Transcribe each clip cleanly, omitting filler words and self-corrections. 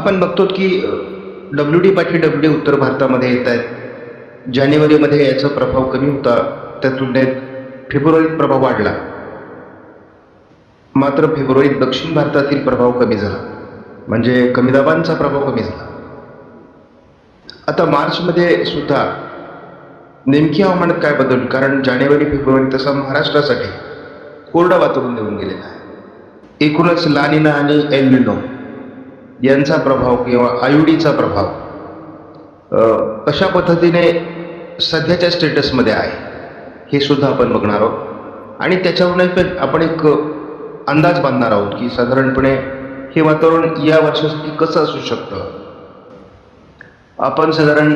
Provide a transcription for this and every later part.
आपण बघतो की WD पाठी WD उत्तर भारतामध्ये येत आहेत. जानेवारीमध्ये याचा प्रभाव कमी होता, त्या तुलनेत फेब्रुवारीत प्रभाव वाढला. मात्र फेब्रुवारीत दक्षिण भारतातील प्रभाव कमी झाला, म्हणजे कमी दाबांचा प्रभाव कमी झाला. आता मार्चमध्ये सुद्धा नेमकी हवामानात काय बदल, कारण जानेवारी फेब्रुवारी तसा महाराष्ट्रासाठी कोरडं वातावरण देऊन गेलेलं आहे. एकूणच ला निना आणि एल निनो यांचा प्रभाव किंवा आयुडीचा प्रभाव कशा पद्धतीने सध्याच्या स्टेटसमध्ये आहे हे सुद्धा आपण बघणार आहोत. आणि त्याच्यावरून आपण एक अंदाज बांधणार आहोत की साधारणपणे हे वातावरण या वर्षासाठी कसं असू शकतं. आपण साधारण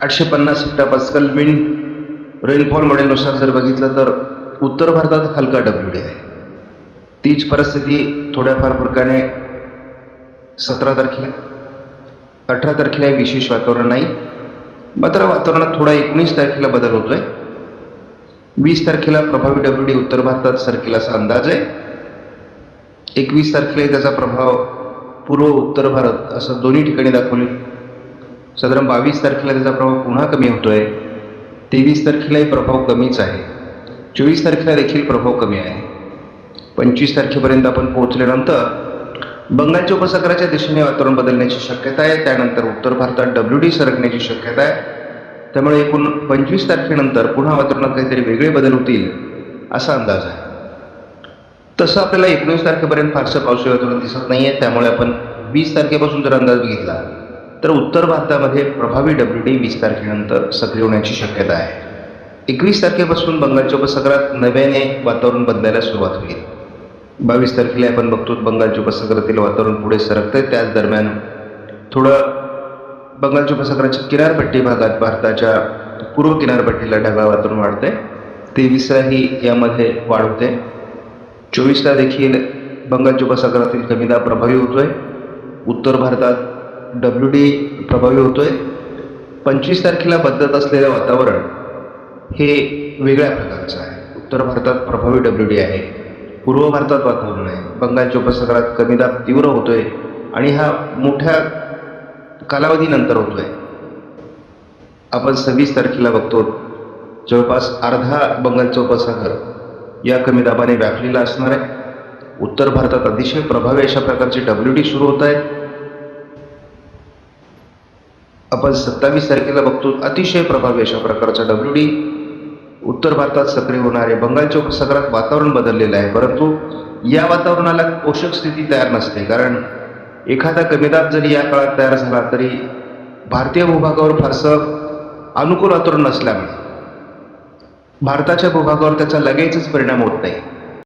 850 हेक्टोपास्कल विंड रेनफॉल मॉडेलनुसार जर बघितलं तर उत्तर भारतात हलका WD आहे. तीच परिस्थिती थोड्याफार फरकाने 17 तारखेला 18 तारखेला विशेष वातावरण नाही, मात्र वातावरणात थोडा 19 तारखेला बदल होतोय. 20 तारखेला प्रभावी WD उत्तर भारतात सरकेल असा अंदाज आहे. 21 तारखेला त्याचा प्रभाव पूर्व उत्तर भारत असं दोन्ही ठिकाणी दाखवले. साधारण 22 तारखेला त्याचा प्रभाव पुन्हा कमी होतोय. 23 तारखेलाही प्रभाव कमीच आहे. 24 तारखेला देखील प्रभाव कमी आहे. 25 तारखेपर्यंत आपण पोहोचल्यानंतर बंगालच्या उपसागराच्या दिशेने वातावरण बदलण्याची शक्यता आहे. त्यानंतर उत्तर भारतात WD सरकण्याची शक्यता आहे. त्यामुळे एकूण 25 तारखेनंतर पुन्हा वातावरणात काहीतरी वेगळे बदल होतील असा अंदाज आहे. तसं आपल्याला 19 तारखेपर्यंत फारसं पावसाळी वातावरण दिसत नाही आहे. त्यामुळे आपण 20 तारखेपासून जर अंदाज बघितला तर उत्तर भारतामध्ये प्रभावी WD 20 तारखेनंतर सक्रिय होण्याची शक्यता आहे. 21 तारखेपासून बंगालच्या उपसागरात नव्याने वातावरण बदलायला सुरुवात होईल. 22 तारखेला आपण बघतो बंगालच्या उपसागरातील वातावरण पुढे सरकतंय. त्याच दरम्यान थोडं बंगालच्या उपसागराच्या किनारपट्टी भागात भारताच्या पूर्व किनारपट्टीला ढगाळ वातावरण वाढतंय. 23लाही यामध्ये वाढ होते. 24ला देखील बंगालच्या उपसागरातील कमी दाब प्रभावी होतोय. उत्तर भारतात WD प्रभावी होतोय. 25 तारखेला बदलत असलेलं वातावरण हे वेगळ्या प्रकारचं आहे. उत्तर भारतात प्रभावी WD आहे, पूर्व भारतात वातावरण आहे. बंगालच्या उपसागरात कमी दाब तीव्र होतोय आणि हा मोठ्या कालावधीनंतर होतोय. आपण 26 तारखेला बघतो जवळपास अर्धा बंगालचा उपसागर या कमी दाबाने व्यापलेला असणार आहे. उत्तर भारतात अतिशय प्रभावी अशा प्रकारचे WD सुरू होत आहेत. आपण 27 तारखेला बघतो अतिशय प्रभावी अशा प्रकारचा WD उत्तर भारतात सक्रिय होणारे. बंगालच्या उपसागरात वातावरण बदललेलं आहे, परंतु या वातावरणाला पोषक स्थिती तयार नसते. कारण एखादा कमीदाब जरी या काळात तयार झाला तरी भारतीय भूभागावर फारसं अनुकूल वातावरण नसल्यामुळे भारताच्या भूभागावर त्याचा लगेचच परिणाम होत नाही.